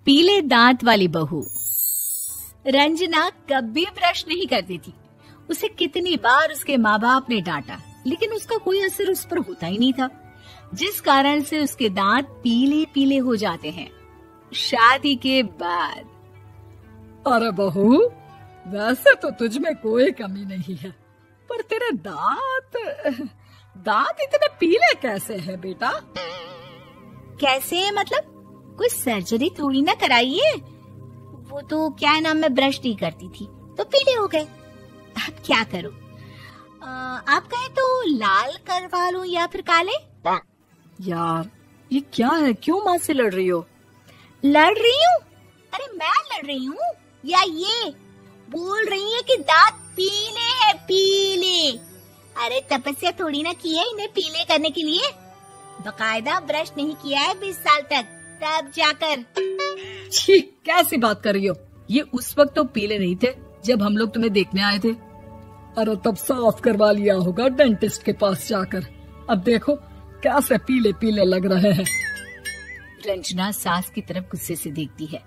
पीले दांत वाली बहू। रंजना कभी ब्रश नहीं करती थी। उसे कितनी बार उसके माँ बाप ने डांटा, लेकिन उसका कोई असर उस पर होता ही नहीं था, जिस कारण से उसके दांत पीले पीले हो जाते हैं। शादी के बाद। अरे बहू, वैसे तो तुझ में कोई कमी नहीं है, पर तेरे दांत इतने पीले कैसे हैं बेटा? कैसे मतलब? कोई सर्जरी थोड़ी ना कराइए। वो तो क्या नाम, मैं ब्रश नहीं करती थी तो पीले हो गए। अब क्या करूं? आप कहें तो लाल करवा लूं या फिर काले? यार ये क्या है, क्यों माँ से लड़ रही हो? लड़ रही हूँ? अरे मैं लड़ रही हूँ या ये बोल रही है कि दांत पीले हैं, पीले। अरे तपस्या थोड़ी ना की है इन्हें पीले करने के लिए। बकायदा ब्रश नहीं किया है 20 साल तक, तब जाकर। छी, कैसी बात कर रही हो? ये उस वक्त तो पीले नहीं थे जब हम लोग तुम्हें देखने आए थे। अरे तब साफ करवा लिया होगा डेंटिस्ट के पास जाकर। अब देखो कैसे पीले पीले लग रहे हैं। रंजना सास की तरफ गुस्से से देखती है।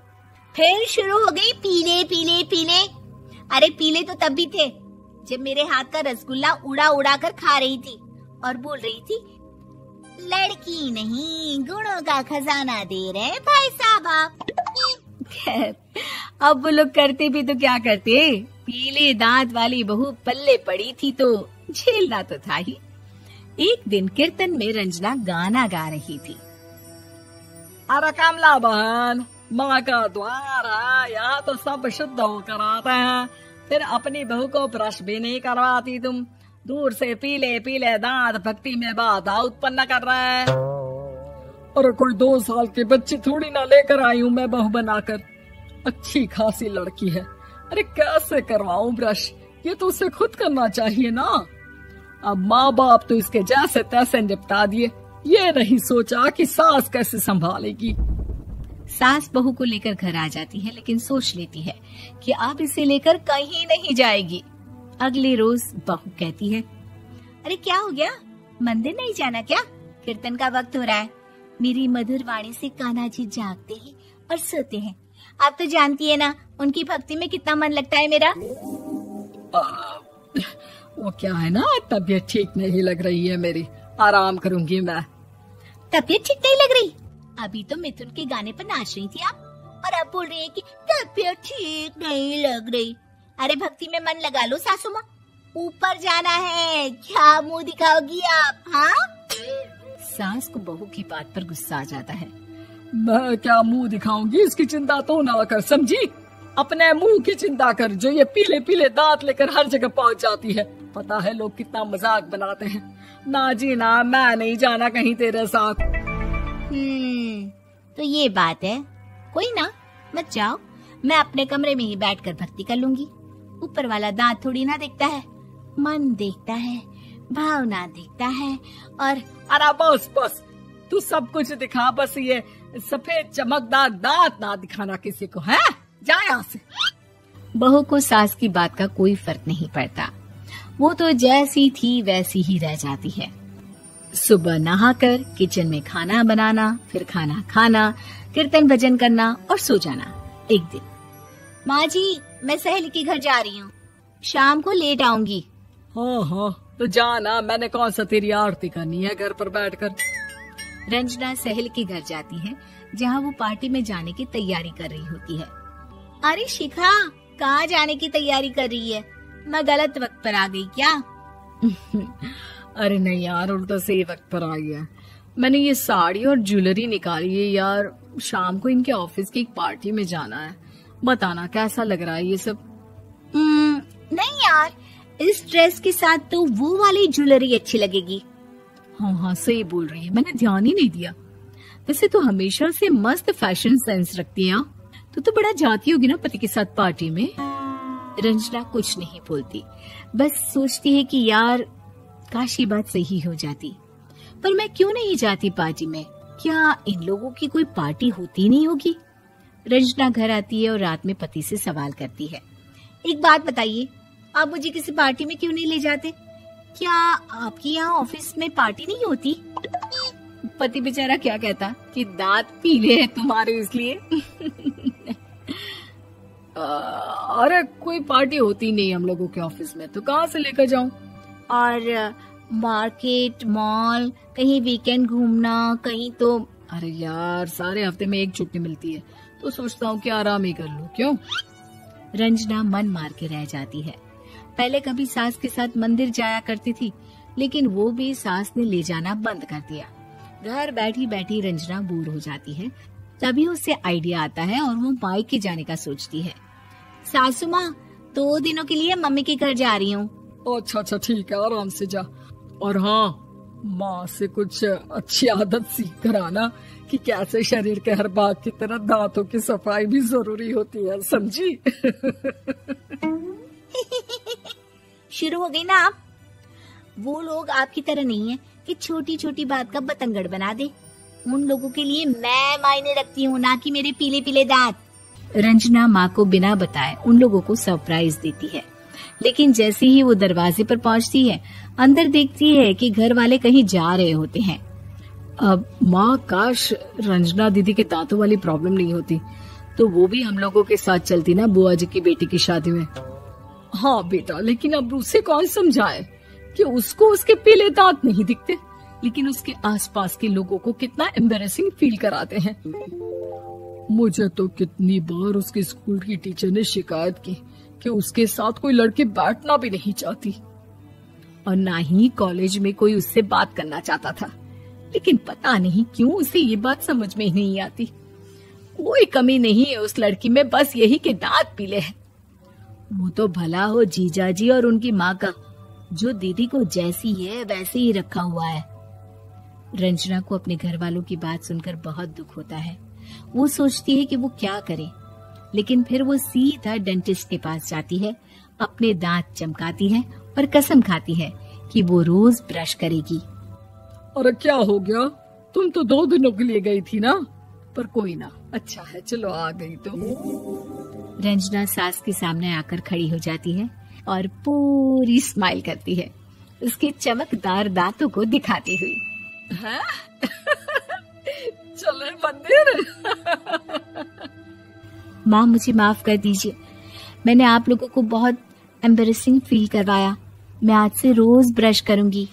फिर शुरू हो गई पीले पीले पीले। अरे पीले तो तब भी थे जब मेरे हाथ का रसगुल्ला उड़ा उड़ा कर खा रही थी और बोल रही थी, लड़की नहीं गुणों का खजाना दे रहे भाई साहब आप। खैर, अब वो लोग करते भी तो क्या करते, पीले दांत वाली बहू पल्ले पड़ी थी तो झेलना तो था ही। एक दिन कीर्तन में रंजना गाना गा रही थी। अरे कमला बहन, माँ का द्वार है, यहाँ तो सब शुद्ध होकर आते हैं, फिर अपनी बहू को ब्रश भी नहीं करवाती तुम। दूर से पीले पीले दांत भक्ति में बाधा उत्पन्न कर रहे हैं। अरे कोई 2 साल के बच्ची थोड़ी ना लेकर आई हूँ मैं बहू बनाकर। अच्छी खासी लड़की है, अरे कैसे करवाऊं ब्रश? ये तो उसे खुद करना चाहिए ना। अब माँ बाप तो इसके जैसे तैसे निपटा दिए, ये नहीं सोचा कि सास कैसे संभालेगी। सास बहू को लेकर घर आ जाती है, लेकिन सोच लेती है कि अब इसे लेकर कहीं नहीं जाएगी। अगले रोज बहू कहती है, अरे क्या हो गया, मंदिर नहीं जाना क्या? कीर्तन का वक्त हो रहा है। मेरी मधुर वाणी से कान्हा जी जागते हैं और सोते हैं। आप तो जानती है ना उनकी भक्ति में कितना मन लगता है मेरा। वो क्या है ना, तबीयत ठीक नहीं लग रही है मेरी, आराम करूंगी मैं। तबीयत ठीक नहीं लग रही? अभी तो मिथुन के गाने पर नाच रही थी आप, और अब बोल रही है कि तबीयत ठीक नहीं लग रही। अरे भक्ति में मन लगा लो सासू माँ, ऊपर जाना है, क्या मुंह दिखाओगी आप? हाँ? सास को बहू की बात पर गुस्सा आ जाता है। मैं क्या मुंह दिखाऊंगी, इसकी चिंता तो ना कर, समझी? अपने मुंह की चिंता कर, जो ये पीले पीले दांत लेकर हर जगह पहुंच जाती है। पता है लोग कितना मजाक बनाते हैं। ना जी ना, मैं नहीं जाना कहीं तेरे साथ। तो ये बात है, कोई ना, मत जाओ, मैं अपने कमरे में ही बैठकर भक्ति कर लूंगी। ऊपर वाला दांत थोड़ी ना देखता है, मन देखता है, भावना देखता है। और अरे बस बस, तू सब कुछ दिखा, बस ये सफेद चमकदार दांत ना दिखाना किसी को, है? जा यहाँ से। बहू को सास की बात का कोई फर्क नहीं पड़ता, वो तो जैसी थी वैसी ही रह जाती है। सुबह नहाकर किचन में खाना बनाना, फिर खाना खाना, कीर्तन भजन करना और सो जाना। एक दिन, माँ जी मैं सहेली के घर जा रही हूँ, शाम को लेट आऊंगी। हाँ हाँ तो जाना, मैंने कौन सा तेरी आरती करनी है घर पर बैठकर। रंजना सहेली के घर जाती है, जहाँ वो पार्टी में जाने की तैयारी कर रही होती है। अरे शिखा, कहाँ जाने की तैयारी कर रही है? मैं गलत वक्त पर आ गई क्या? अरे नहीं यार, उल्टा सही वक्त पर आई है। मैंने ये साड़ी और ज्वेलरी निकाली है यार, शाम को इनके ऑफिस की एक पार्टी में जाना है। बताना कैसा लग रहा है ये सब? नहीं यार, इस ड्रेस के साथ तो वो वाली ज्वेलरी अच्छी लगेगी। हाँ हाँ सही बोल रही है, मैंने ध्यान ही नहीं दिया। वैसे तो हमेशा से मस्त फैशन सेंस रखती है। तो बड़ा जाती होगी ना पति के साथ पार्टी में। रंजना कुछ नहीं बोलती, बस सोचती है कि यार काश ये बात सही हो जाती, पर मैं क्यों नहीं जाती पार्टी में? क्या इन लोगों की कोई पार्टी होती नहीं होगी? रंजना घर आती है और रात में पति से सवाल करती है, एक बात बताइए, आप मुझे किसी पार्टी में क्यों नहीं ले जाते? क्या आपके यहाँ ऑफिस में पार्टी नहीं होती? पति बेचारा क्या कहता कि दांत पीले हैं तुम्हारे इसलिए। अरे कोई पार्टी होती नहीं हम लोगों के ऑफिस में, तो कहाँ से लेकर जाऊं? और मार्केट, मॉल, कहीं वीकेंड घूमना, कहीं तो। अरे यार सारे हफ्ते में एक छुट्टी मिलती है, तो सोचता हूँ कि आराम ही कर लूं। क्यों? रंजना मन मार के रह जाती है। पहले कभी सास के साथ मंदिर जाया करती थी, लेकिन वो भी सास ने ले जाना बंद कर दिया। घर बैठी बैठी रंजना बोर हो जाती है। तभी उसे आइडिया आता है और वो मायके जाने का सोचती है। सासू माँ, 2 दिनों के लिए मम्मी के घर जा रही हूँ। अच्छा ठीक है, आराम से जा। और हाँ, माँ से कुछ अच्छी आदत सीख कर आना कि कैसे शरीर के हर भाग की तरह दांतों की सफाई भी जरूरी होती है, समझी? शुरू हो गई ना आप। वो लोग आपकी तरह नहीं है कि छोटी छोटी बात का बतंगड़ बना दे। उन लोगों के लिए मैं मायने रखती हूँ, ना कि मेरे पीले पीले दांत। रंजना माँ को बिना बताए उन लोगों को सरप्राइज देती है, लेकिन जैसे ही वो दरवाजे पर पहुँचती है, अंदर देखती है कि घर वाले कहीं जा रहे होते हैं। अब माँ, काश रंजना दीदी के दांतों वाली प्रॉब्लम नहीं होती, तो वो भी हम लोगों के साथ चलती ना बुआ जी की बेटी की शादी में। हाँ बेटा, लेकिन अब उसे कौन समझाए कि उसको उसके पीले दांत नहीं दिखते, लेकिन उसके आसपास के लोगों को कितना एम्बैरेसिंग फील कराते हैं। मुझे तो कितनी बार उसके स्कूल की टीचर ने शिकायत की कि उसके साथ कोई लड़की बैठना भी नहीं चाहती, और ना ही कॉलेज में कोई उससे बात करना चाहता था। लेकिन पता नहीं क्यों उसे ये बात समझ में ही नहीं आती। कोई कमी नहीं है उस लड़की में, बस यही कि दांत पीले हैं। वो तो भला हो जीजाजी और उनकी माँ का, जो दीदी को जैसी है वैसे ही रखा हुआ है। रंजना को अपने घर वालों की बात सुनकर बहुत दुख होता है। वो सोचती है कि वो क्या करे, लेकिन फिर वो सीधा डेंटिस्ट के पास जाती है, अपने दांत चमकाती है और कसम खाती है कि वो रोज ब्रश करेगी। अरे क्या हो गया? तुम तो 2 दिनों के लिए गई थी ना, पर कोई ना, अच्छा है, चलो आ गई तो। रंजना सास के सामने आकर खड़ी हो जाती है और पूरी स्माइल करती है, उसके चमकदार दांतों को दिखाती हुई। चले मंदिर। माँ, मुझे माफ कर दीजिए, मैंने आप लोगों को बहुत एम्बैरेसिंग फील करवाया। मैं आज से रोज ब्रश करूंगी।